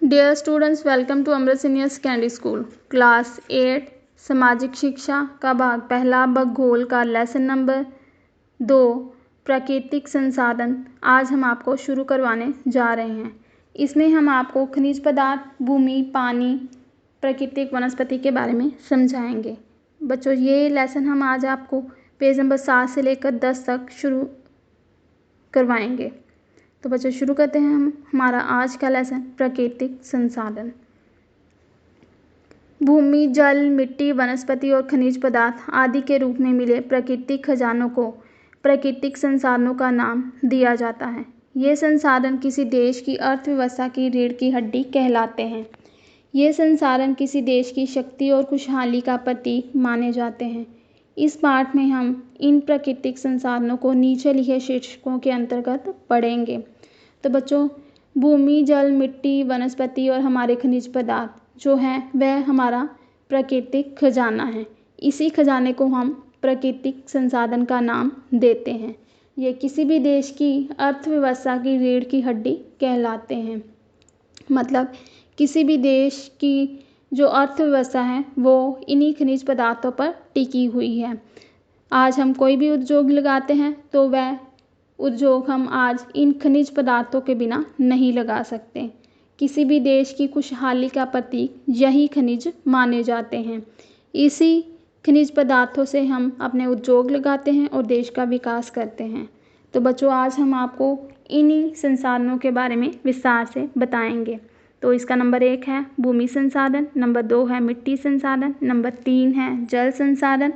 Dear students, welcome to Amrit senior secondary school class 8 सामाजिक शिक्षा का भाग पहला भूगोल का लेसन नंबर 2 प्राकृतिक संसाधन। आज हम आपको शुरू करवाने जा रहे हैं। इसमें हम आपको खनिज पदार्थ, भूमि, पानी, प्राकृतिक वनस्पति के बारे में समझाएंगे। बच्चों, ये लेसन हम आज आपको पेज नंबर 7 से लेकर 10 तक शुरू करवाएंगे। तो बच्चों, शुरू करते हैं हम हमारा आज का लेसन प्राकृतिक संसाधन। भूमि, जल, मिट्टी, वनस्पति और खनिज पदार्थ आदि के रूप में मिले प्राकृतिक खजानों को प्राकृतिक संसाधनों का नाम दिया जाता है। ये संसाधन किसी देश की अर्थव्यवस्था की रीढ़ की हड्डी कहलाते हैं। ये संसाधन किसी देश की शक्ति और खुशहाली का प्रतीक माने जाते हैं। इस पाठ में हम इन प्राकृतिक संसाधनों को नीचे लिखे शीर्षकों के अंतर्गत पढ़ेंगे। तो बच्चों, भूमि, जल, मिट्टी, वनस्पति और हमारे खनिज पदार्थ जो हैं वह हमारा प्राकृतिक खजाना है। इसी खजाने को हम प्राकृतिक संसाधन का नाम देते हैं। ये किसी भी देश की अर्थव्यवस्था की रीढ़ की हड्डी कहलाते हैं। मतलब किसी भी देश की जो अर्थव्यवस्था है वो इन्हीं खनिज पदार्थों पर टिकी हुई है। आज हम कोई भी उद्योग लगाते हैं तो वह उद्योग हम आज इन खनिज पदार्थों के बिना नहीं लगा सकते। किसी भी देश की खुशहाली का प्रतीक यही खनिज माने जाते हैं। इसी खनिज पदार्थों से हम अपने उद्योग लगाते हैं और देश का विकास करते हैं। तो बच्चों, आज हम आपको इन्हीं संसाधनों के बारे में विस्तार से बताएंगे। तो इसका नंबर 1 है भूमि संसाधन, नंबर 2 है मिट्टी संसाधन, नंबर 3 है जल संसाधन,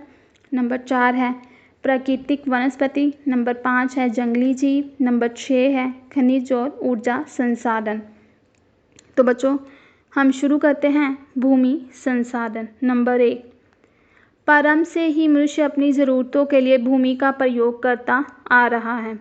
नंबर 4 है प्राकृतिक वनस्पति, नंबर 5 है जंगली जीव, नंबर 6 है खनिज और ऊर्जा संसाधन। तो बच्चों, हम शुरू करते हैं भूमि संसाधन। नंबर 1, प्रारंभ से ही मनुष्य अपनी ज़रूरतों के लिए भूमि का प्रयोग करता आ रहा है।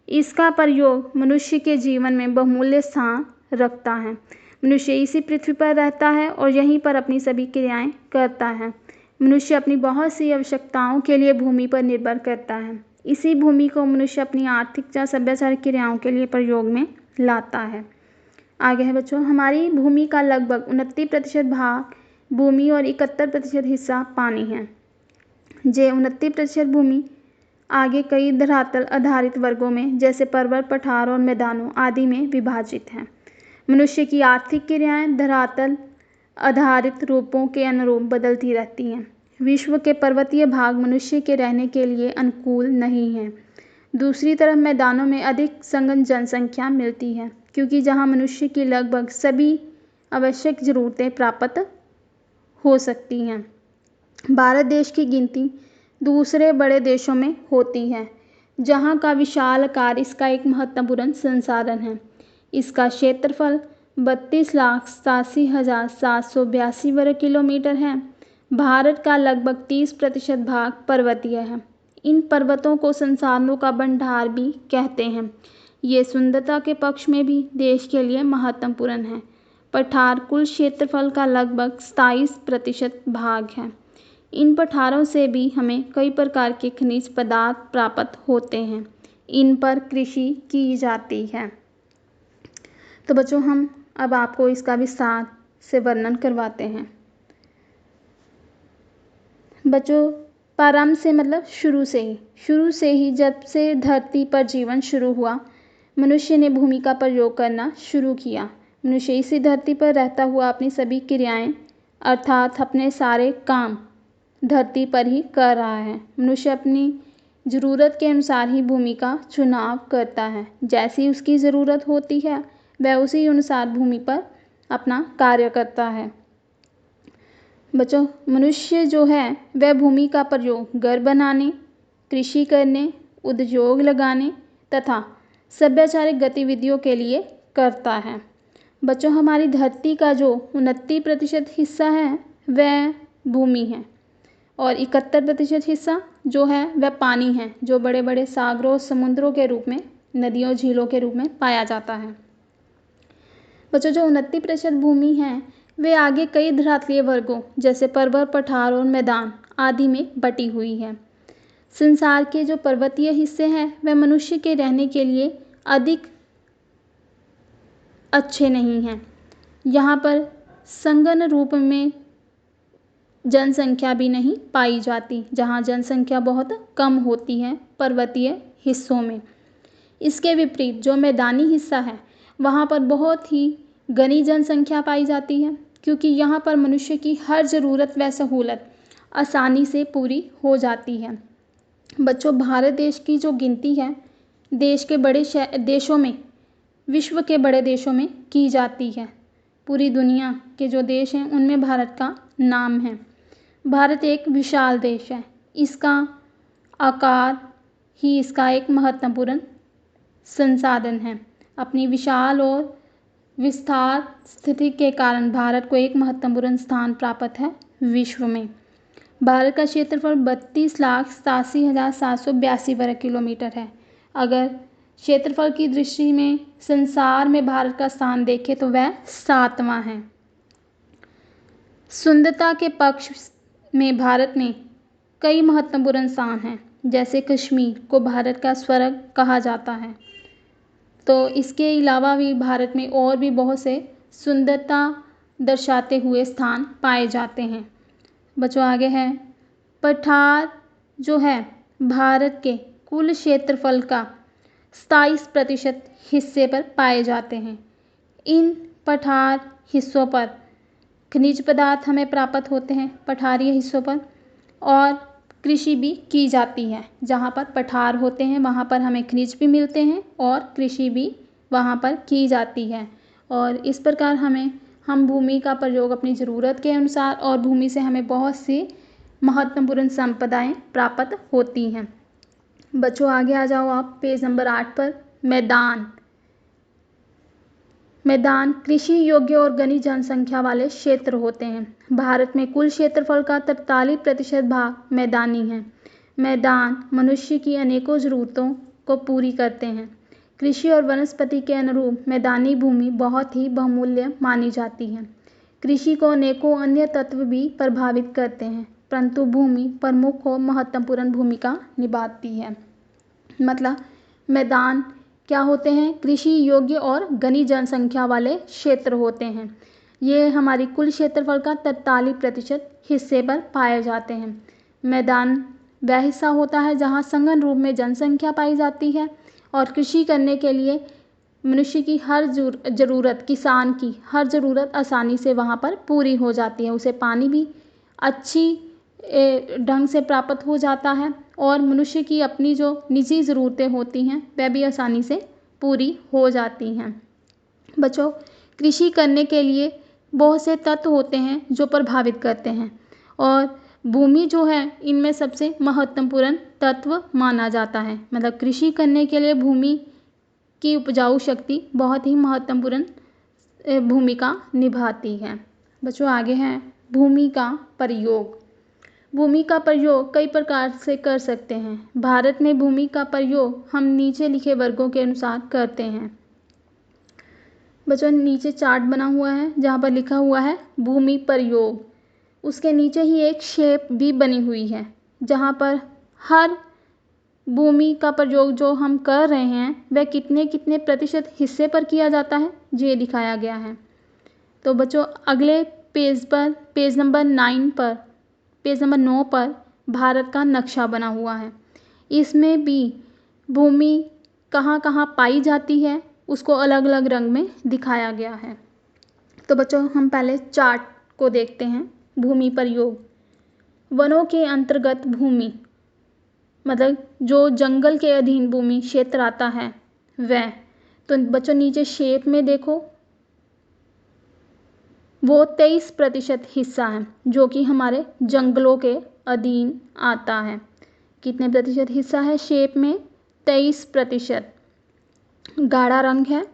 इसका प्रयोग मनुष्य के जीवन में बहुमूल्य स्थान रखता है। मनुष्य इसी पृथ्वी पर रहता है और यहीं पर अपनी सभी क्रियाएं करता है। मनुष्य अपनी बहुत सी आवश्यकताओं के लिए भूमि पर निर्भर करता है। इसी भूमि को मनुष्य अपनी आर्थिक या सभ्यचार क्रियाओं के लिए प्रयोग में लाता है। आगे है बच्चों, हमारी भूमि का लगभग 29% भाग भूमि और 71% हिस्सा पानी है। ये 29% भूमि आगे कई धरातल आधारित वर्गों में जैसे पर्वत, पठार और मैदानों आदि में विभाजित है। मनुष्य की आर्थिक क्रियाएं धरातल आधारित रूपों के अनुरूप बदलती रहती हैं। विश्व के पर्वतीय भाग मनुष्य के रहने के लिए अनुकूल नहीं हैं। दूसरी तरफ मैदानों में अधिक सघन जनसंख्या मिलती है, क्योंकि जहां मनुष्य की लगभग सभी आवश्यक ज़रूरतें प्राप्त हो सकती हैं। भारत देश की गिनती दूसरे बड़े देशों में होती है, जहां का विशाल आकार इसका एक महत्वपूर्ण संसाधन है। इसका क्षेत्रफल 32,87,782 वर्ग किलोमीटर है। भारत का लगभग 30% भाग पर्वतीय है। इन पर्वतों को संसाधनों का भंडार भी कहते हैं। ये सुंदरता के पक्ष में भी देश के लिए महत्वपूर्ण है। पठार कुल क्षेत्रफल का लगभग 27% भाग है। इन पठारों से भी हमें कई प्रकार के खनिज पदार्थ प्राप्त होते हैं। इन पर कृषि की जाती है। तो बच्चों, हम अब आपको इसका विस्तार से वर्णन करवाते हैं। बच्चों, प्रारंभ से मतलब शुरू से ही जब से धरती पर जीवन शुरू हुआ, मनुष्य ने भूमि का प्रयोग करना शुरू किया। मनुष्य इसी धरती पर रहता हुआ अपनी सभी क्रियाएं अर्थात अपने सारे काम धरती पर ही कर रहा है। मनुष्य अपनी ज़रूरत के अनुसार ही भूमि का चुनाव करता है। जैसी उसकी ज़रूरत होती है वह उसी अनुसार भूमि पर अपना कार्य करता है। बच्चों, मनुष्य जो है वह भूमि का प्रयोग घर बनाने, कृषि करने, उद्योग लगाने तथा सभ्याचारिक गतिविधियों के लिए करता है। बच्चों, हमारी धरती का जो 29% हिस्सा है वह भूमि है और 71% हिस्सा जो है वह पानी है, जो बड़े बड़े सागरों, समुद्रों के रूप में, नदियों, झीलों के रूप में पाया जाता है। बच्चों, जो 29% भूमि है वे आगे कई धरातलीय वर्गों जैसे पर्वत, पठार और मैदान आदि में बटी हुई है। संसार के जो पर्वतीय हिस्से हैं वह मनुष्य के रहने के लिए अधिक अच्छे नहीं हैं, यहाँ पर संघन रूप में जनसंख्या भी नहीं पाई जाती, जहाँ जनसंख्या बहुत कम होती है पर्वतीय हिस्सों में। इसके विपरीत जो मैदानी हिस्सा है वहाँ पर बहुत ही घनी जनसंख्या पाई जाती है, क्योंकि यहाँ पर मनुष्य की हर ज़रूरत व सहूलत आसानी से पूरी हो जाती है। बच्चों, भारत देश की जो गिनती है देश के बड़े देशों में, विश्व के बड़े देशों में की जाती है। पूरी दुनिया के जो देश हैं उनमें भारत का नाम है। भारत एक विशाल देश है। इसका आकार ही इसका एक महत्वपूर्ण संसाधन है। अपनी विशाल और विस्तार स्थिति के कारण भारत को एक महत्वपूर्ण स्थान प्राप्त है विश्व में। भारत का क्षेत्रफल 32,87,782 वर्ग किलोमीटर है। अगर क्षेत्रफल की दृष्टि में संसार में भारत का स्थान देखें तो वह 7वां है। सुंदरता के पक्ष में भारत में कई महत्वपूर्ण स्थान हैं, जैसे कश्मीर को भारत का स्वर्ग कहा जाता है। तो इसके अलावा भी भारत में और भी बहुत से सुंदरता दर्शाते हुए स्थान पाए जाते हैं। बच्चों, आगे है पठार जो है भारत के कुल क्षेत्रफल का 27% हिस्से पर पाए जाते हैं। इन पठार हिस्सों पर खनिज पदार्थ हमें प्राप्त होते हैं पठारीय हिस्सों पर, और कृषि भी की जाती है। जहाँ पर पठार होते हैं वहाँ पर हमें खनिज भी मिलते हैं और कृषि भी वहाँ पर की जाती है। और इस प्रकार हम भूमि का प्रयोग अपनी ज़रूरत के अनुसार, और भूमि से हमें बहुत सी महत्वपूर्ण संपदाएं प्राप्त होती हैं। बच्चों, आगे आ जाओ आप पेज नंबर 8 पर। मैदान कृषि योग्य और घनी जनसंख्या वाले क्षेत्र होते हैं। भारत में कुल क्षेत्रफल का 43% भाग मैदानी है। मैदान मनुष्य की अनेकों ज़रूरतों को पूरी करते हैं। कृषि और वनस्पति के अनुरूप मैदानी भूमि बहुत ही बहुमूल्य मानी जाती है। कृषि को अनेकों अन्य तत्व भी प्रभावित करते हैं, परंतु भूमि प्रमुख और महत्वपूर्ण भूमिका निभाती है। मतलब मैदान क्या होते हैं? कृषि योग्य और घनी जनसंख्या वाले क्षेत्र होते हैं। ये हमारी कुल क्षेत्रफल का 43% हिस्से पर पाए जाते हैं। मैदान वह हिस्सा होता है जहाँ संघन रूप में जनसंख्या पाई जाती है और कृषि करने के लिए मनुष्य की हर ज़रूरत, किसान की हर ज़रूरत आसानी से वहाँ पर पूरी हो जाती है। उसे पानी भी अच्छी ढंग से प्राप्त हो जाता है और मनुष्य की अपनी जो निजी ज़रूरतें होती हैं वह भी आसानी से पूरी हो जाती हैं। बच्चों, कृषि करने के लिए बहुत से तत्व होते हैं जो प्रभावित करते हैं, और भूमि जो है इनमें सबसे महत्वपूर्ण तत्व माना जाता है। मतलब कृषि करने के लिए भूमि की उपजाऊ शक्ति बहुत ही महत्वपूर्ण भूमिका निभाती है। बच्चों, आगे है भूमि का प्रयोग। भूमि का प्रयोग कई प्रकार से कर सकते हैं। भारत में भूमि का प्रयोग हम नीचे लिखे वर्गों के अनुसार करते हैं। बच्चों, नीचे चार्ट बना हुआ है जहाँ पर लिखा हुआ है भूमि प्रयोग। उसके नीचे ही एक शेप भी बनी हुई है जहाँ पर हर भूमि का प्रयोग जो हम कर रहे हैं वह कितने कितने प्रतिशत हिस्से पर किया जाता है ये दिखाया गया है। तो बच्चों, अगले पेज पर पेज नंबर 9 पर भारत का नक्शा बना हुआ है। इसमें भी भूमि कहाँ कहाँ पाई जाती है उसको अलग अलग रंग में दिखाया गया है। तो बच्चों, हम पहले चार्ट को देखते हैं। भूमि प्रयोग। वनों के अंतर्गत भूमि, मतलब जो जंगल के अधीन भूमि क्षेत्र आता है वह। तो बच्चों, नीचे शेप में देखो, वो 23% हिस्सा है जो कि हमारे जंगलों के अधीन आता है। कितने प्रतिशत हिस्सा है शेप में? 23%। गाढ़ा रंग है।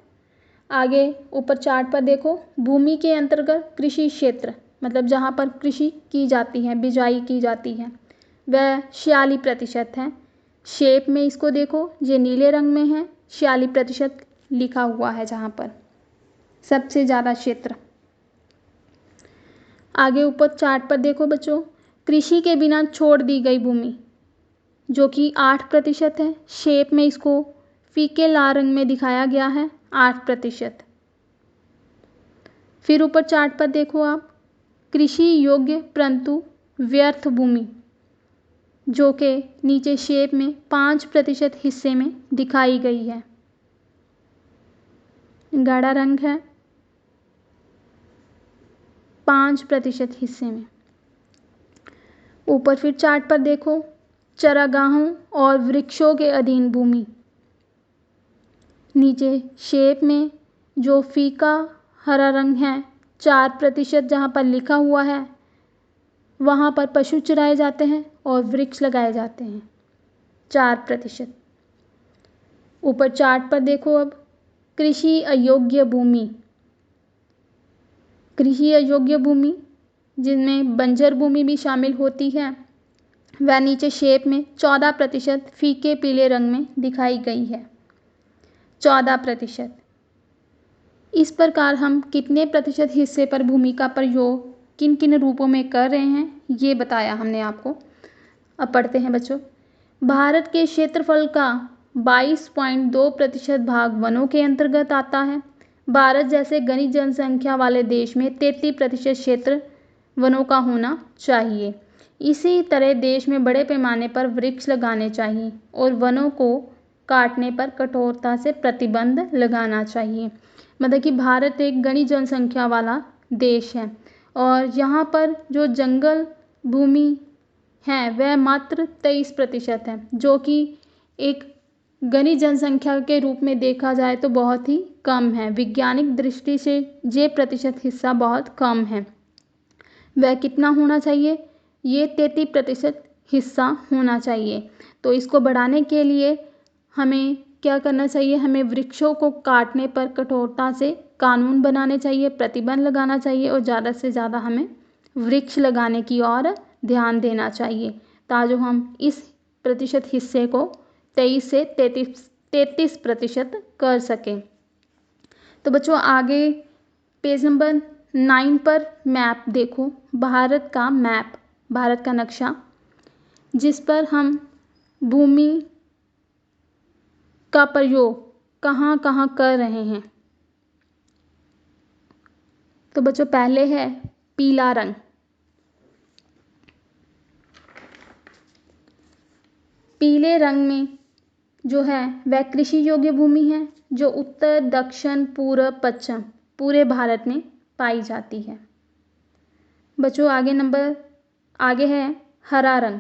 आगे ऊपर चार्ट पर देखो, भूमि के अंतर्गत कृषि क्षेत्र, मतलब जहाँ पर कृषि की जाती है, बिजाई की जाती है, वह 46% है। शेप में इसको देखो, ये नीले रंग में है, 46% लिखा हुआ है जहाँ पर सबसे ज़्यादा क्षेत्र। आगे ऊपर चार्ट पर देखो बच्चों, कृषि के बिना छोड़ दी गई भूमि जो कि 8% है। शेप में इसको फीके लाल रंग में दिखाया गया है, 8%। फिर ऊपर चार्ट पर देखो आप, कृषि योग्य परंतु व्यर्थ भूमि, जो कि नीचे शेप में 5% हिस्से में दिखाई गई है, गाढ़ा रंग है, 5% हिस्से में। ऊपर फिर चार्ट पर देखो, चरागाहों और वृक्षों के अधीन भूमि, नीचे शेप में जो फीका हरा रंग है, 4% जहाँ पर लिखा हुआ है वहाँ पर पशु चराए जाते हैं और वृक्ष लगाए जाते हैं, 4%। ऊपर चार्ट पर देखो अब, कृषि अयोग्य भूमि, कृषि अयोग्य भूमि जिनमें बंजर भूमि भी शामिल होती है, वह नीचे शेप में 14% फीके पीले रंग में दिखाई गई है, 14%। इस प्रकार हम कितने प्रतिशत हिस्से पर भूमि का प्रयोग किन किन रूपों में कर रहे हैं ये बताया हमने आपको। अब पढ़ते हैं बच्चों। भारत के क्षेत्रफल का 22.2% भाग वनों के अंतर्गत आता है। भारत जैसे घनी जनसंख्या वाले देश में 33% क्षेत्र वनों का होना चाहिए। इसी तरह देश में बड़े पैमाने पर वृक्ष लगाने चाहिए और वनों को काटने पर कठोरता से प्रतिबंध लगाना चाहिए। मतलब कि भारत एक घनी जनसंख्या वाला देश है और यहाँ पर जो जंगल भूमि है वह मात्र 23% है, जो कि एक घनी जनसंख्या के रूप में देखा जाए तो बहुत ही कम है। वैज्ञानिक दृष्टि से ये प्रतिशत हिस्सा बहुत कम है। वह कितना होना चाहिए? ये 33% हिस्सा होना चाहिए। तो इसको बढ़ाने के लिए हमें क्या करना चाहिए? हमें वृक्षों को काटने पर कठोरता से कानून बनाने चाहिए, प्रतिबंध लगाना चाहिए और ज़्यादा से ज़्यादा हमें वृक्ष लगाने की ओर ध्यान देना चाहिए, ताकि हम इस प्रतिशत हिस्से को 23 से 33% कर सकें। तो बच्चों आगे पेज नंबर 9 पर मैप देखो, भारत का मैप, भारत का नक्शा, जिस पर हम भूमि का प्रयोग कहाँ कहाँ कर रहे हैं। तो बच्चों पहले है पीला रंग। पीले रंग में जो है वह कृषि योग्य भूमि है, जो उत्तर, दक्षिण, पूर्व, पश्चिम पूरे भारत में पाई जाती है। बच्चों आगे है हरा रंग।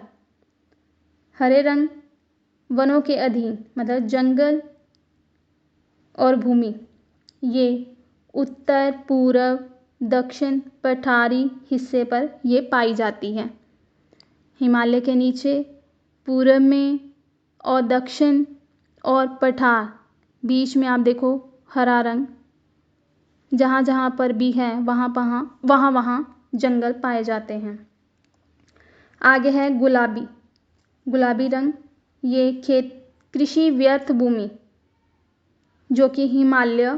हरे रंग वनों के अधीन, मतलब जंगल और भूमि, ये उत्तर, पूर्व, दक्षिण पठारी हिस्से पर ये पाई जाती है। हिमालय के नीचे पूर्व में और दक्षिण और पठार बीच में आप देखो हरा रंग, जहाँ जहाँ पर भी है वहाँ जंगल पाए जाते हैं। आगे है गुलाबी। गुलाबी रंग, ये कृषि व्यर्थ भूमि, जो कि हिमालय,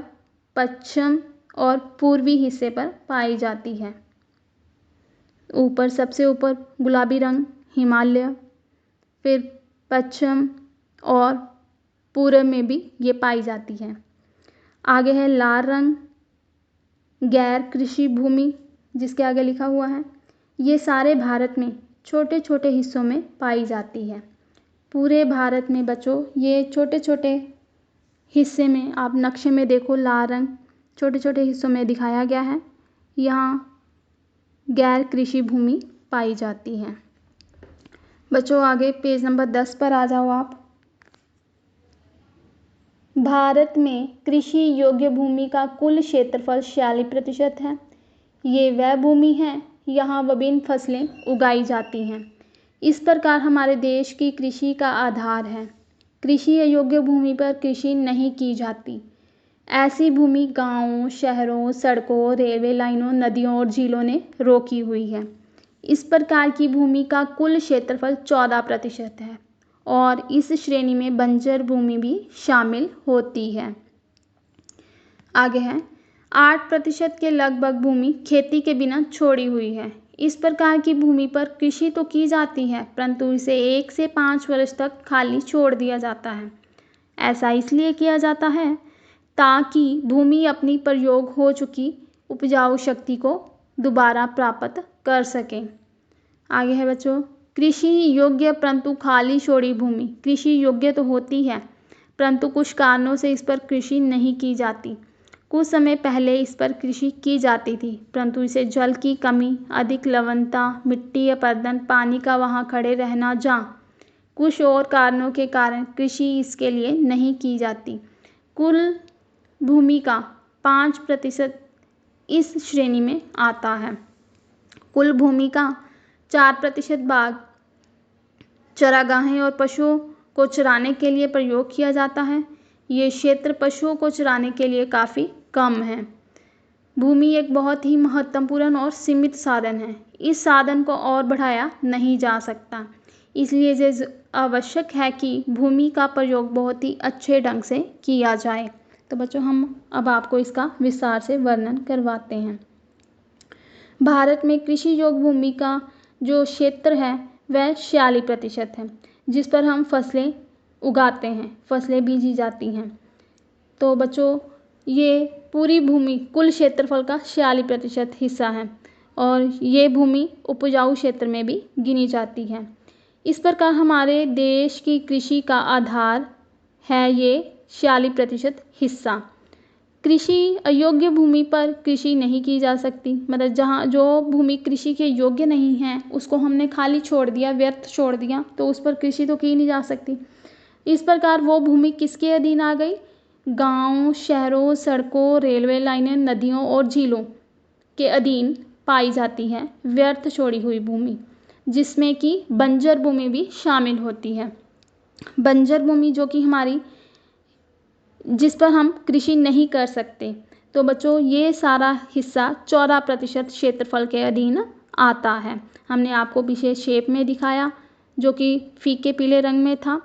पश्चिम और पूर्वी हिस्से पर पाई जाती है। ऊपर सबसे ऊपर गुलाबी रंग हिमालय, फिर पश्चिम और पूर्व में भी ये पाई जाती है। आगे है लाल रंग, गैर कृषि भूमि, जिसके आगे लिखा हुआ है। ये सारे भारत में छोटे छोटे हिस्सों में पाई जाती है। पूरे भारत में बच्चों ये छोटे छोटे हिस्से में, आप नक्शे में देखो लाल रंग छोटे छोटे हिस्सों में दिखाया गया है। यहाँ गैर कृषि भूमि पाई जाती है। बच्चों आगे पेज नंबर 10 पर आ जाओ आप। भारत में कृषि योग्य भूमि का कुल क्षेत्रफल 46% है। ये वह भूमि है यहाँ विभिन्न फसलें उगाई जाती हैं। इस प्रकार हमारे देश की कृषि का आधार है। कृषि अयोग्य भूमि पर कृषि नहीं की जाती। ऐसी भूमि गांवों, शहरों, सड़कों, रेलवे लाइनों, नदियों और झीलों ने रोकी हुई है। इस प्रकार की भूमि का कुल क्षेत्रफल 14% है और इस श्रेणी में बंजर भूमि भी शामिल होती है। आगे है 8% के लगभग भूमि खेती के बिना छोड़ी हुई है। इस प्रकार की भूमि पर कृषि तो की जाती है, परंतु इसे 1 से 5 वर्ष तक खाली छोड़ दिया जाता है। ऐसा इसलिए किया जाता है ताकि भूमि अपनी प्रयोग हो चुकी उपजाऊ शक्ति को दोबारा प्राप्त कर सकें। आगे है बच्चों, कृषि योग्य परंतु खाली छोड़ी भूमि। कृषि योग्य तो होती है परंतु कुछ कारणों से इस पर कृषि नहीं की जाती। कुछ समय पहले इस पर कृषि की जाती थी परंतु इसे जल की कमी, अधिक लवणता, मिट्टी अपरदन, पानी का वहाँ खड़े रहना या कुछ और कारणों के कारण कृषि इसके लिए नहीं की जाती। कुल भूमि का 5% इस श्रेणी में आता है। कुल भूमि का 4% भाग चरागाहें और पशुओं को चराने के लिए प्रयोग किया जाता है। ये क्षेत्र पशुओं को चराने के लिए काफ़ी कम है। भूमि एक बहुत ही महत्वपूर्ण और सीमित साधन है। इस साधन को और बढ़ाया नहीं जा सकता, इसलिए ये आवश्यक है कि भूमि का प्रयोग बहुत ही अच्छे ढंग से किया जाए। तो बच्चों, हम अब आपको इसका विस्तार से वर्णन करवाते हैं। भारत में कृषि योग्य भूमि का जो क्षेत्र है वह 46% है, जिस पर हम फसलें उगाते हैं, फसलें बीजी जाती हैं। तो बच्चों, ये पूरी भूमि कुल क्षेत्रफल का 46% हिस्सा है और ये भूमि उपजाऊ क्षेत्र में भी गिनी जाती है। इस प्रकार हमारे देश की कृषि का आधार है ये 46% हिस्सा। कृषि अयोग्य भूमि पर कृषि नहीं की जा सकती, मतलब जहाँ जो भूमि कृषि के योग्य नहीं है उसको हमने खाली छोड़ दिया, व्यर्थ छोड़ दिया, तो उस पर कृषि तो की नहीं जा सकती। इस प्रकार वो भूमि किसके अधीन आ गई? गांव, शहरों, सड़कों, रेलवे लाइनें, नदियों और झीलों के अधीन पाई जाती है व्यर्थ छोड़ी हुई भूमि, जिसमें कि बंजर भूमि भी शामिल होती है। बंजर भूमि जो कि हमारी, जिस पर हम कृषि नहीं कर सकते। तो बच्चों, ये सारा हिस्सा 14% क्षेत्रफल के अधीन आता है। हमने आपको विशेष शेप में दिखाया जो कि फीके पीले रंग में था।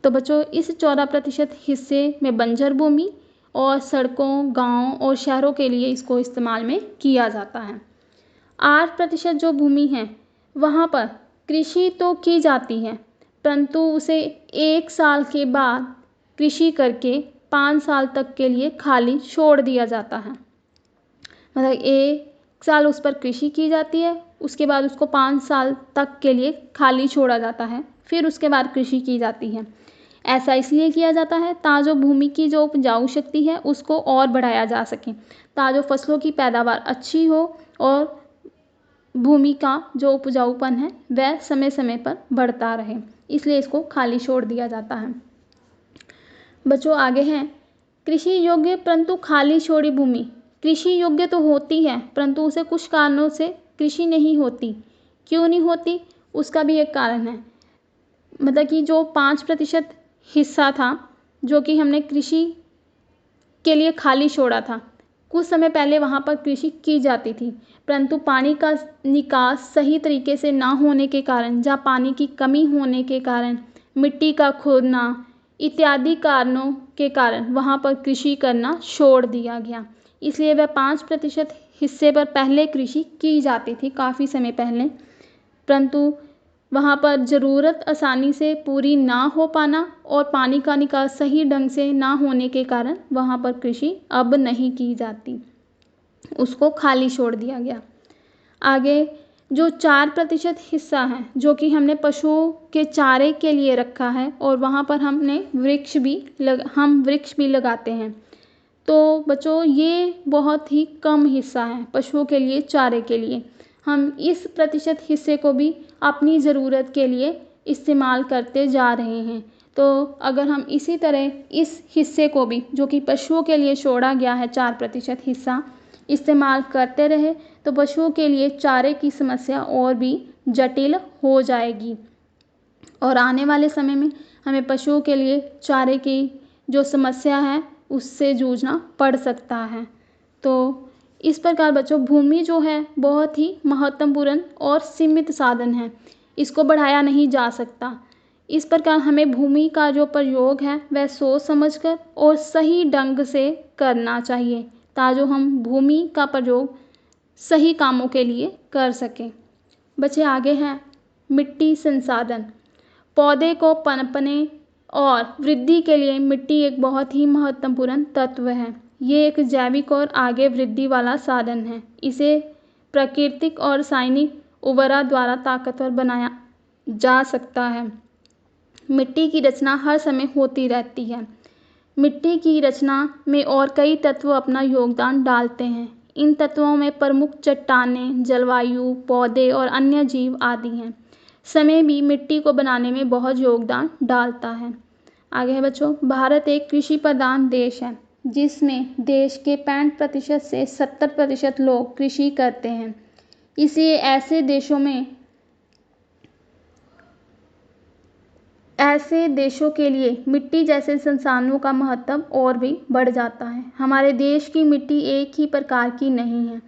तो बच्चों, इस 14% हिस्से में बंजर भूमि और सड़कों, गांव और शहरों के लिए इसको इस्तेमाल में किया जाता है। 8% जो भूमि है वहाँ पर कृषि तो की जाती है परंतु उसे 1 साल के बाद कृषि करके 5 साल तक के लिए खाली छोड़ दिया जाता है। मतलब 1 साल उस पर कृषि की जाती है, उसके बाद उसको 5 साल तक के लिए खाली छोड़ा जाता है, फिर उसके बाद कृषि की जाती है। ऐसा इसलिए किया जाता है ताकि भूमि की जो उपजाऊ शक्ति है उसको और बढ़ाया जा सके, ताकि फसलों की पैदावार अच्छी हो और भूमि का जो उपजाऊपन है वह समय समय पर बढ़ता रहे, इसलिए इसको खाली छोड़ दिया जाता है। बच्चों, आगे हैं कृषि योग्य परंतु खाली छोड़ी भूमि। कृषि योग्य तो होती है परंतु उसे कुछ कारणों से कृषि नहीं होती। क्यों नहीं होती? उसका भी एक कारण है। मतलब कि जो 5% हिस्सा था जो कि हमने कृषि के लिए खाली छोड़ा था, कुछ समय पहले वहाँ पर कृषि की जाती थी परंतु पानी का निकास सही तरीके से ना होने के कारण, जहाँ पानी की कमी होने के कारण, मिट्टी का खोदना इत्यादि कारणों के कारण वहाँ पर कृषि करना छोड़ दिया गया। इसलिए वह 5% हिस्से पर पहले कृषि की जाती थी काफ़ी समय पहले, परंतु वहाँ पर ज़रूरत आसानी से पूरी ना हो पाना और पानी का निकास सही ढंग से ना होने के कारण वहाँ पर कृषि अब नहीं की जाती, उसको खाली छोड़ दिया गया। आगे जो 4% हिस्सा है जो कि हमने पशुओं के चारे के लिए रखा है और वहाँ पर हमने वृक्ष भी लगाते हैं। तो बच्चों, ये बहुत ही कम हिस्सा है पशुओं के लिए चारे के लिए। हम इस प्रतिशत हिस्से को भी अपनी ज़रूरत के लिए इस्तेमाल करते जा रहे हैं। तो अगर हम इसी तरह इस हिस्से को भी, जो कि पशुओं के लिए छोड़ा गया है 4% हिस्सा, इस्तेमाल करते रहे तो पशुओं के लिए चारे की समस्या और भी जटिल हो जाएगी और आने वाले समय में हमें पशुओं के लिए चारे की जो समस्या है उससे जूझना पड़ सकता है। तो इस प्रकार बच्चों, भूमि जो है बहुत ही महत्वपूर्ण और सीमित साधन है, इसको बढ़ाया नहीं जा सकता। इस प्रकार हमें भूमि का जो प्रयोग है वह सोच समझकर और सही ढंग से करना चाहिए ताकि हम भूमि का प्रयोग सही कामों के लिए कर सकें। बच्चे, आगे हैं मिट्टी संसाधन। पौधे को पनपने और वृद्धि के लिए मिट्टी एक बहुत ही महत्वपूर्ण तत्व है। ये एक जैविक और आगे वृद्धि वाला साधन है। इसे प्राकृतिक और रासायनिक उर्वरक द्वारा ताकतवर बनाया जा सकता है। मिट्टी की रचना हर समय होती रहती है। मिट्टी की रचना में और कई तत्व अपना योगदान डालते हैं। इन तत्वों में प्रमुख चट्टानें, जलवायु, पौधे और अन्य जीव आदि हैं। समय भी मिट्टी को बनाने में बहुत योगदान डालता है। आगे है बच्चों, भारत एक कृषि प्रधान देश है, जिसमें देश के 65% से 70% लोग कृषि करते हैं। इसलिए ऐसे देशों के लिए मिट्टी जैसे संसाधनों का महत्व और भी बढ़ जाता है। हमारे देश की मिट्टी एक ही प्रकार की नहीं है,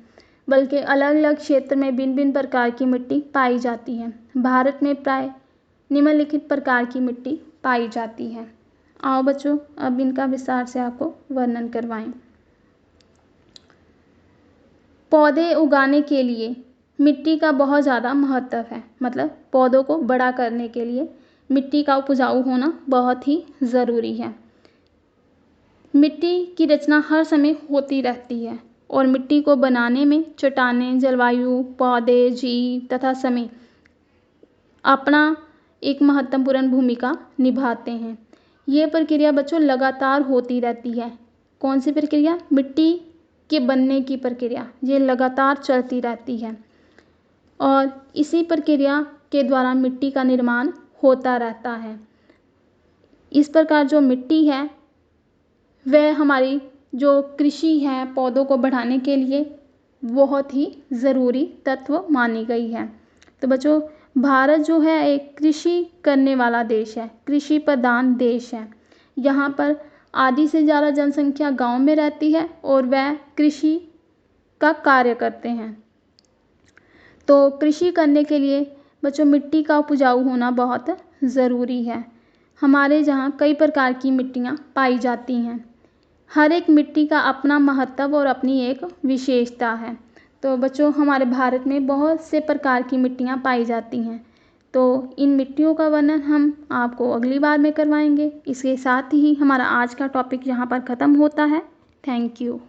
बल्कि अलग अलग क्षेत्र में भिन्न भिन्न प्रकार की मिट्टी पाई जाती है। भारत में प्राय निम्नलिखित प्रकार की मिट्टी पाई जाती है। आओ बच्चों, अब इनका विस्तार से आपको वर्णन करवाएं। पौधे उगाने के लिए मिट्टी का बहुत ज़्यादा महत्व है। मतलब पौधों को बड़ा करने के लिए मिट्टी का उपजाऊ होना बहुत ही ज़रूरी है। मिट्टी की रचना हर समय होती रहती है और मिट्टी को बनाने में चट्टानें, जलवायु, पौधे, जीव तथा समय अपना एक महत्वपूर्ण भूमिका निभाते हैं। ये प्रक्रिया बच्चों लगातार होती रहती है। कौन सी प्रक्रिया? मिट्टी के बनने की प्रक्रिया। ये लगातार चलती रहती है और इसी प्रक्रिया के द्वारा मिट्टी का निर्माण होता रहता है। इस प्रकार जो मिट्टी है वह हमारी जो कृषि है, पौधों को बढ़ाने के लिए बहुत ही ज़रूरी तत्व मानी गई है। तो बच्चों, भारत जो है एक कृषि करने वाला देश है, कृषि प्रधान देश है। यहाँ पर आधी से ज़्यादा जनसंख्या गांव में रहती है और वह कृषि का कार्य करते हैं। तो कृषि करने के लिए बच्चों मिट्टी का उपजाऊ होना बहुत ज़रूरी है। हमारे यहाँ कई प्रकार की मिट्टियाँ पाई जाती हैं। हर एक मिट्टी का अपना महत्व और अपनी एक विशेषता है। तो बच्चों, हमारे भारत में बहुत से प्रकार की मिट्टियाँ पाई जाती हैं। तो इन मिट्टियों का वर्णन हम आपको अगली बार में करवाएंगे। इसके साथ ही हमारा आज का टॉपिक यहाँ पर ख़त्म होता है। Thank you.